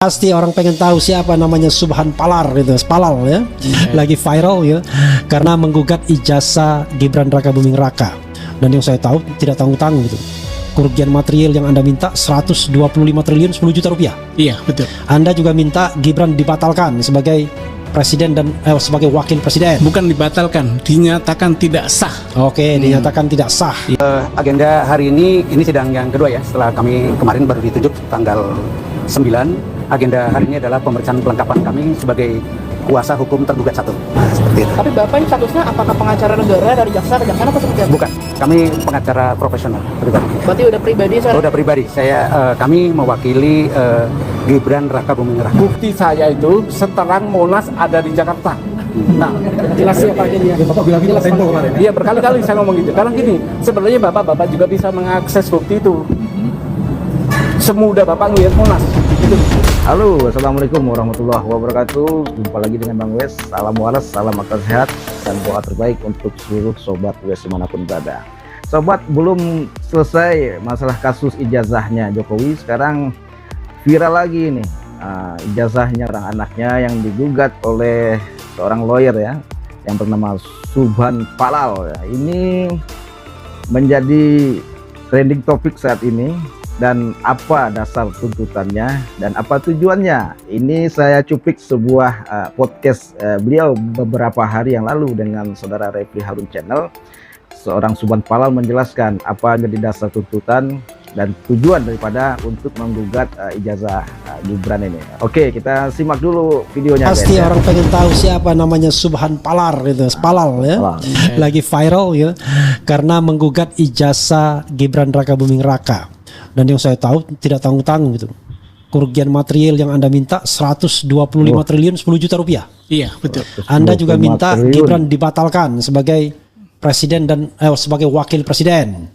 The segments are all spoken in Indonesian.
Pasti orang pengen tahu siapa namanya Subhan Palar gitu, Palal ya, lagi viral ya, karena menggugat ijazah Gibran Rakabuming Raka. Dan yang saya tahu tidak tanggung-tanggung gitu. Kerugian material yang Anda minta 125 triliun 10 juta rupiah. Iya, betul. Anda juga minta Gibran dibatalkan sebagai presiden dan sebagai wakil presiden. Bukan dibatalkan, dinyatakan tidak sah. Oke, dinyatakan tidak sah. Agenda hari ini sidang yang kedua ya, setelah kami kemarin baru ditunjuk tanggal 9. Agenda hari ini adalah pemeriksaan pelengkapan kami sebagai kuasa hukum tergugat satu. Nah, seperti itu. Tapi Bapak ini statusnya apakah pengacara negara dari jaksa atau apa seperti itu? Bukan, kami pengacara profesional pribadi. Berarti udah pribadi Udah pribadi, kami mewakili Gibran Rakabuming Raka. Bukti saya itu seterang Monas ada di Jakarta. Nah, jelasnya Pak ini ya. Bapak bilang itu tempo kemarin. Iya, berkali-kali saya ngomong gitu. Karena gini, sebenarnya Bapak juga bisa mengakses bukti itu. Semudah Bapak ngeliat Monas. Gitu. Halo, assalamualaikum warahmatullahi wabarakatuh. Jumpa lagi dengan Bang Wes. Salam waras, salam akal sehat, dan doa terbaik untuk seluruh sobat Wes dimanapun berada. Sobat, belum selesai masalah kasus ijazahnya Jokowi. Sekarang viral lagi nih, ijazahnya orang anaknya yang digugat oleh seorang lawyer ya, yang bernama Subhan Palal ya. Ini menjadi trending topik saat ini. Dan apa dasar tuntutannya dan apa tujuannya? Ini saya cuplik sebuah podcast beliau beberapa hari yang lalu dengan saudara Refli Harun Channel. Seorang Subhan Palal menjelaskan apa jadi dasar tuntutan dan tujuan daripada untuk menggugat ijazah Gibran ini. Oke, kita simak dulu videonya. Pasti guys, orang pengen tahu siapa namanya Subhan Palar gitu, Palal ya, lagi viral ya, karena menggugat ijazah Gibran Rakabuming Raka. Dan yang saya tahu tidak tanggung-tanggung gitu. Kerugian material yang Anda minta 125 triliun 10 juta rupiah. Iya, betul. Anda juga minta Gibran dibatalkan sebagai presiden dan sebagai wakil presiden.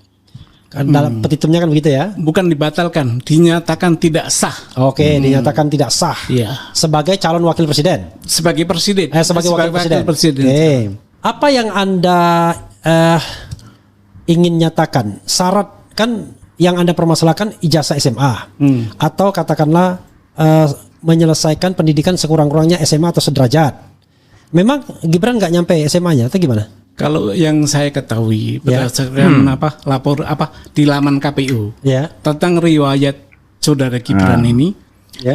Dalam petitumnya kan begitu ya? Bukan dibatalkan, dinyatakan tidak sah. Oke, dinyatakan tidak sah. Iya. Sebagai calon wakil presiden. Sebagai presiden. Sebagai wakil presiden. Oke. Apa yang Anda ingin nyatakan? Syarat kan yang Anda permasalahkan ijazah SMA atau katakanlah menyelesaikan pendidikan sekurang-kurangnya SMA atau sederajat. Memang Gibran nggak nyampe SMA-nya atau gimana? Kalau yang saya ketahui berdasarkan di laman KPU tentang riwayat saudara Gibran ini,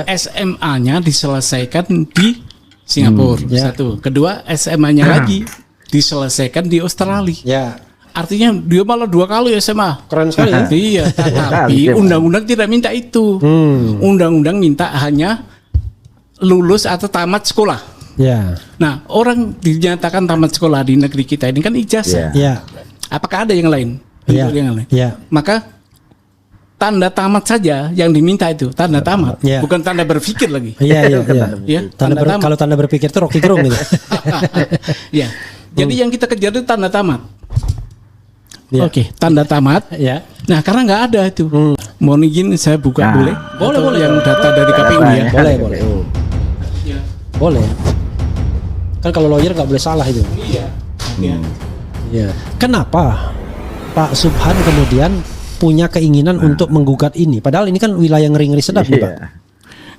SMA-nya diselesaikan di Singapura satu, kedua SMA-nya lagi diselesaikan di Australia. Artinya dia malah 2 kali SMA. Keren sekali ya. Iya, tapi undang-undang tidak minta itu. Undang-undang minta hanya lulus atau tamat sekolah. Nah, orang dinyatakan tamat sekolah di negeri kita ini kan ijazah. Apakah ada yang lain? Maka tanda tamat saja yang diminta itu, tanda tamat, bukan tanda berpikir lagi. Kalau tanda berpikir itu Rocky Gerung gitu. Jadi yang kita kejar itu tanda tamat. Oke, tanda tamat. Nah, karena nggak ada itu. Mohon izin saya buka boleh? Boleh. Yang data dari KPU ya. Boleh. Kan kalau lawyer nggak boleh salah itu. Kenapa Pak Subhan kemudian punya keinginan untuk menggugat ini? Padahal ini kan wilayah ngeri-ngeri sedap nih Pak.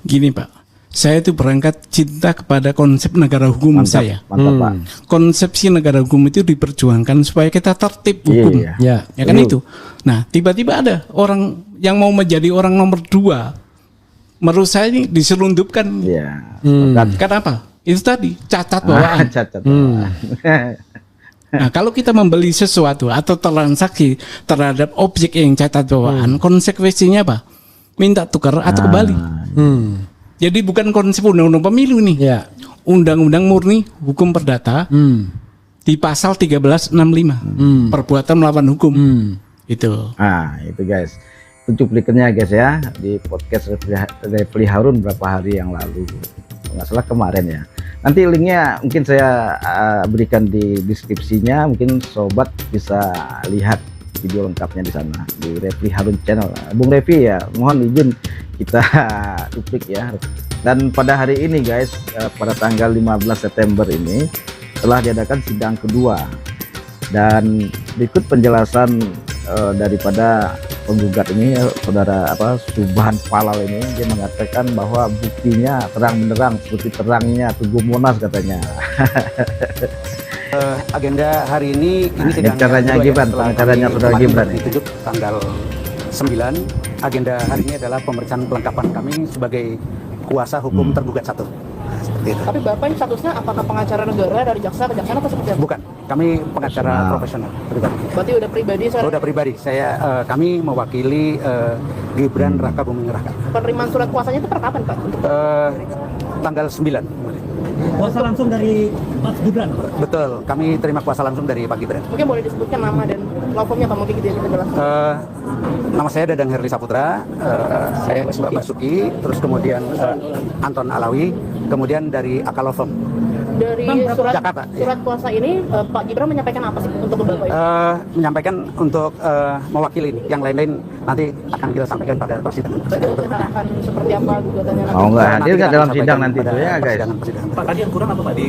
Gini Pak. Saya itu berangkat cinta kepada konsep negara hukum. Mantap, Pak. Konsepsi negara hukum itu diperjuangkan supaya kita tertib hukum. Ya kan itu. Nah, tiba-tiba ada orang yang mau menjadi orang nomor 2. Menurut saya ini diselundupkan. Kenapa? Itu tadi cacat bawaan. Nah, kalau kita membeli sesuatu atau transaksi terhadap objek yang cacat bawaan, konsekuensinya apa? Minta tukar atau kembali. Jadi bukan konsep undang-undang pemilu nih. Undang-undang murni hukum perdata di pasal 1365 perbuatan melawan hukum. Itu. Itu guys. Itu cuplikannya guys ya di podcast Refli Harun beberapa hari yang lalu. Nggak salah kemarin ya. Nanti linknya mungkin saya berikan di deskripsinya. Mungkin sobat bisa lihat video lengkapnya di sana di Refli Harun Channel. Bung Refli ya, mohon izin kita cuplik ya. Dan pada hari ini guys, pada tanggal 15 September ini telah diadakan sidang kedua. Dan berikut penjelasan daripada penggugat ini saudara Subhan Palal ini, dia mengatakan bahwa buktinya terang benderang seperti terangnya Tugu Monas katanya. Agenda hari ini sidang caranya Gibran, caranya saudara Gibran ditutup tanggal 9. Agenda hari ini adalah pemeriksaan kelengkapan kami sebagai kuasa hukum tergugat satu. Seperti itu. Tapi Bapak ini statusnya apakah pengacara negara dari jaksa kejaksaan atau seperti apa? Bukan, kami pengacara profesional pribadi. Berarti udah pribadi saya. Udah pribadi, kami mewakili Gibran Raka Buming Raka. Penerimaan surat kuasanya itu per kapan, Pak? Tanggal 9. Kuasa langsung dari Mas Gibran? Betul, kami terima kuasa langsung dari Pak Gibran. Mungkin boleh disebutkan nama dan law firmnya Pak, mungkin gitu ya kita jelaskan. Nama saya Dadang Herli Saputra, saya Mbak Basuki, terus kemudian Anton Alawi, kemudian dari Akal Law Firm. Dari surat Jakarta, surat kuasa ini Pak Gibran menyampaikan apa sih untuk Bapak itu? Menyampaikan untuk mewakili ini, yang lain-lain nanti akan kita sampaikan pada persidangan. Akan seperti apa gugatannya nanti? mau nggak hadir nggak dalam Nanti sidang kita nanti itu sampaikan ya pada guys? persidangan. Pak, tadi yang kurang apa Pak di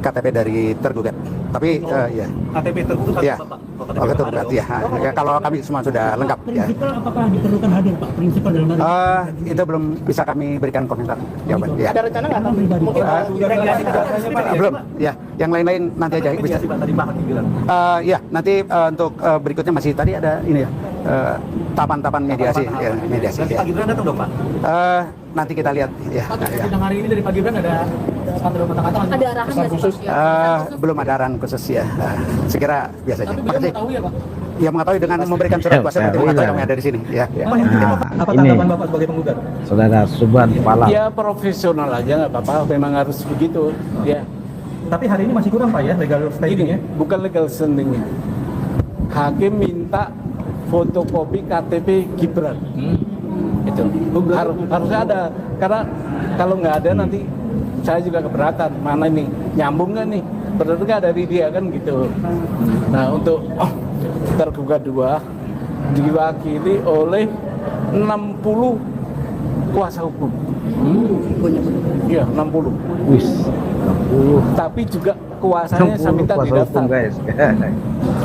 KTP dari tergugat, tapi ya. KTP tergugat Ya, Pak? oh, tergugat ya. Ya. Kalau kami semua sudah lengkap ya. Prinsipal apakah diperlukan hadir Pak? Prinsipal dalam hal Itu belum bisa kami berikan komentar jawaban. Ya. Ada rencana nggak? Mungkin Belum, ya. Yang lain-lain nanti aja bisa. tadi Pak bilang. Ya, nanti untuk berikutnya masih tadi ada ini ya, tahapan-tahapan mediasi. Ya, mediasi. Nanti Ya. Pak Gibran datang dong Pak? Nanti kita lihat. Ya. Sidang hari ini dari Pak Gibran ada kata-kata ada arahan nggak sih, Pak? Belum ada arahan khusus ya. Sekira biasa aja. Tapi beliau Makasih. mengetahui ya Pak? Ya mengetahui dengan memberikan surat kuasa nanti mengetahui kami ada di sini. Ya. Pak, yang penting apa ini tanggapan Bapak sebagai penggugat? saudara Subhan Palal. Ya profesional aja nggak apa-apa, memang harus begitu. Ya, Tapi hari ini masih kurang Pak ya legal standingnya? gini, bukan legal standing. Hakim minta fotokopi KTP Gibran. Itu harusnya ada, karena kalau nggak ada nanti saya juga keberatan. Mana nih nyambung nggak nih? Berarti nggak dari dia kan gitu. Nah untuk tergugat 2 diwakili oleh 60 kuasa hukum. Iya 60. Wis, 60. Tapi juga kuasanya saya minta kuasa didaftar hukum guys.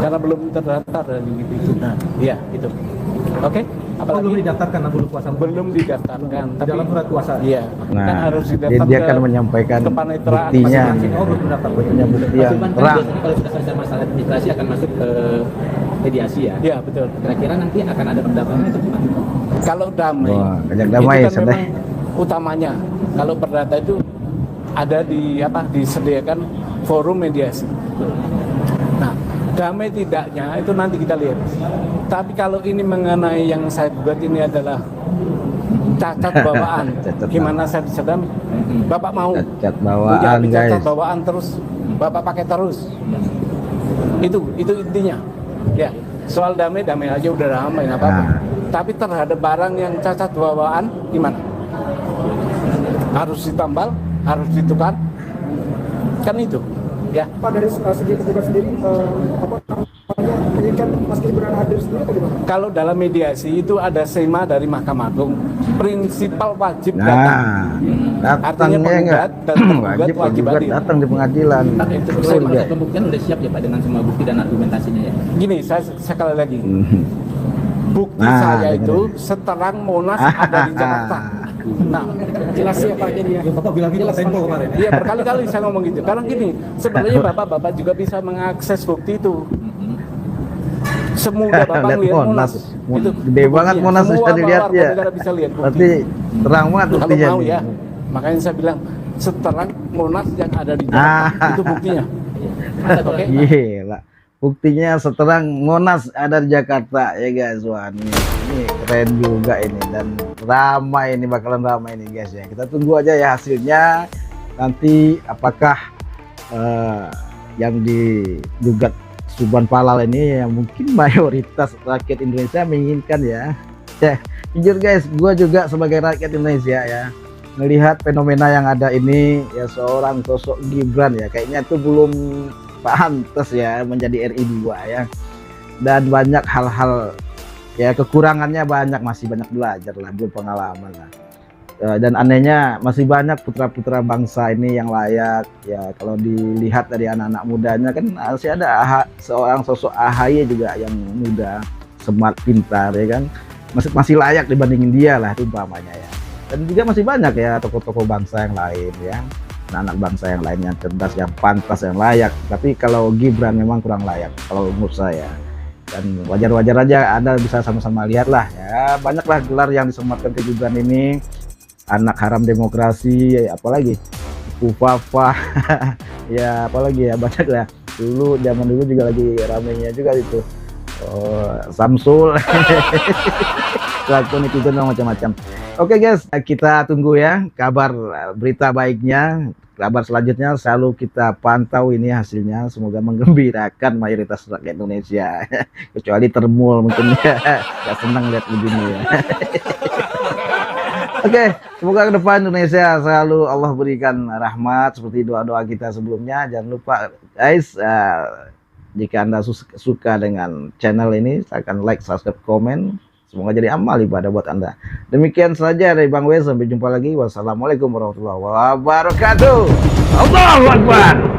karena belum terdaftar dan gitu. Nah, iya itu. Oke. Apalagi belum didaftarkan 60 kuasa hukum? belum didaftarkan. Tapi dalam surat kuasa? Iya. Nah, kan harus dia didaftar akan menyampaikan kepaniteraan buktinya. masing-masing. Oh, belum mendaftar. Punya bukti yang terang. Kalau sudah selesai masalah administrasi akan masuk ke mediasi ya. Iya betul. Kira-kira nanti akan ada pendaftaran itu gimana? Kalau damai, Wah, ajak damai itu kan sampai. memang utamanya. Kalau perdata itu ada disediakan forum mediasi. Nah, damai tidaknya itu nanti kita lihat. Tapi kalau ini mengenai yang saya gugat ini adalah cacat bawaan, Cacat gimana saya bisa damai? Bapak mau? Cacat Udah, bawaan cacat guys. bawaan terus, Bapak pakai terus. Itu intinya. Ya, soal damai aja udah ramai nggak apa-apa. Nah. Tapi terhadap barang yang cacat bawaan gimana? Harus ditambal, harus ditukar, kan itu. Ya. Pak, dari segi petugas sendiri, menginginkan Mas Gibran hadir sendiri atau gimana? Kalau dalam mediasi itu ada SEMA dari Mahkamah Agung, prinsipal wajib datang. Nah, Artinya datangnya penggugat dan tergugat wajib penggugat hadir. datang di pengadilan. Itu Betul, proses ya. pembuktian udah siap ya Pak dengan semua bukti dan argumentasinya ya. Gini, saya sekali lagi, bukti Nah, saya dengerin. itu seterang Monas ada di Jakarta. Nah, Jelas ya Pak, jadi ya. Bapak bilang gitu Tempo kemarin. iya berkali-kali saya ngomong gitu. Karena gini, sebenarnya bapak-bapak juga bisa mengakses bukti itu. Semudah bapak Lihat lihat Monas. Monas. Itu Gede banget buktinya. Monas Semua bisa dilihat warga ya. negara bisa lihat bukti. Berarti terang banget Kalau buktinya mau nih. ya, makanya saya bilang seterang Monas yang ada di Ah. Jakarta itu buktinya. Oke. Gila. Buktinya seterang Monas ada di Jakarta ya guys. Wah ini keren juga ini, dan ramai ini, bakalan ramai ini guys ya. Kita tunggu aja ya hasilnya nanti, apakah yang digugat Subhan Palal ini yang mungkin mayoritas rakyat Indonesia menginginkan ya. Ya jujur guys, gua juga sebagai rakyat Indonesia ya, melihat fenomena yang ada ini ya, seorang sosok Gibran ya, kayaknya itu belum pantas ya menjadi RI 2 ya, dan banyak hal-hal ya, kekurangannya banyak, masih banyak belajar lah, belum pengalaman lah. Dan anehnya masih banyak putra-putra bangsa ini yang layak ya, kalau dilihat dari anak-anak mudanya kan masih ada seorang sosok AHY juga yang muda, smart, pintar ya kan, masih layak dibandingin dia lah itu umpamanya ya. Dan juga masih banyak ya tokoh-tokoh bangsa yang lain ya, anak bangsa yang lain yang cerdas, yang pantas, yang layak. Tapi kalau Gibran memang kurang layak kalau menurut saya. Dan wajar-wajar aja Anda bisa sama-sama lihat lah ya, banyaklah gelar yang disematkan ke Gibran ini, anak haram demokrasi, apalagi Kufafa ya apalagi ya, banyak lah. Dulu zaman dulu juga lagi ramenya juga itu Samsul lakon itu macam-macam. Oke guys, kita tunggu ya kabar berita baiknya. Kabar selanjutnya selalu kita pantau ini hasilnya, semoga menggembirakan mayoritas rakyat Indonesia kecuali termul mungkin ya gak senang lihat begini ya. Oke, semoga ke depan Indonesia selalu Allah berikan rahmat seperti doa-doa kita sebelumnya. Jangan lupa guys, jika Anda suka dengan channel ini, silahkan like, subscribe, komen. Semoga jadi amal ibadah buat Anda. Demikian saja dari Bang Wes, sampai jumpa lagi. Wassalamualaikum warahmatullahi wabarakatuh. Allahu Akbar.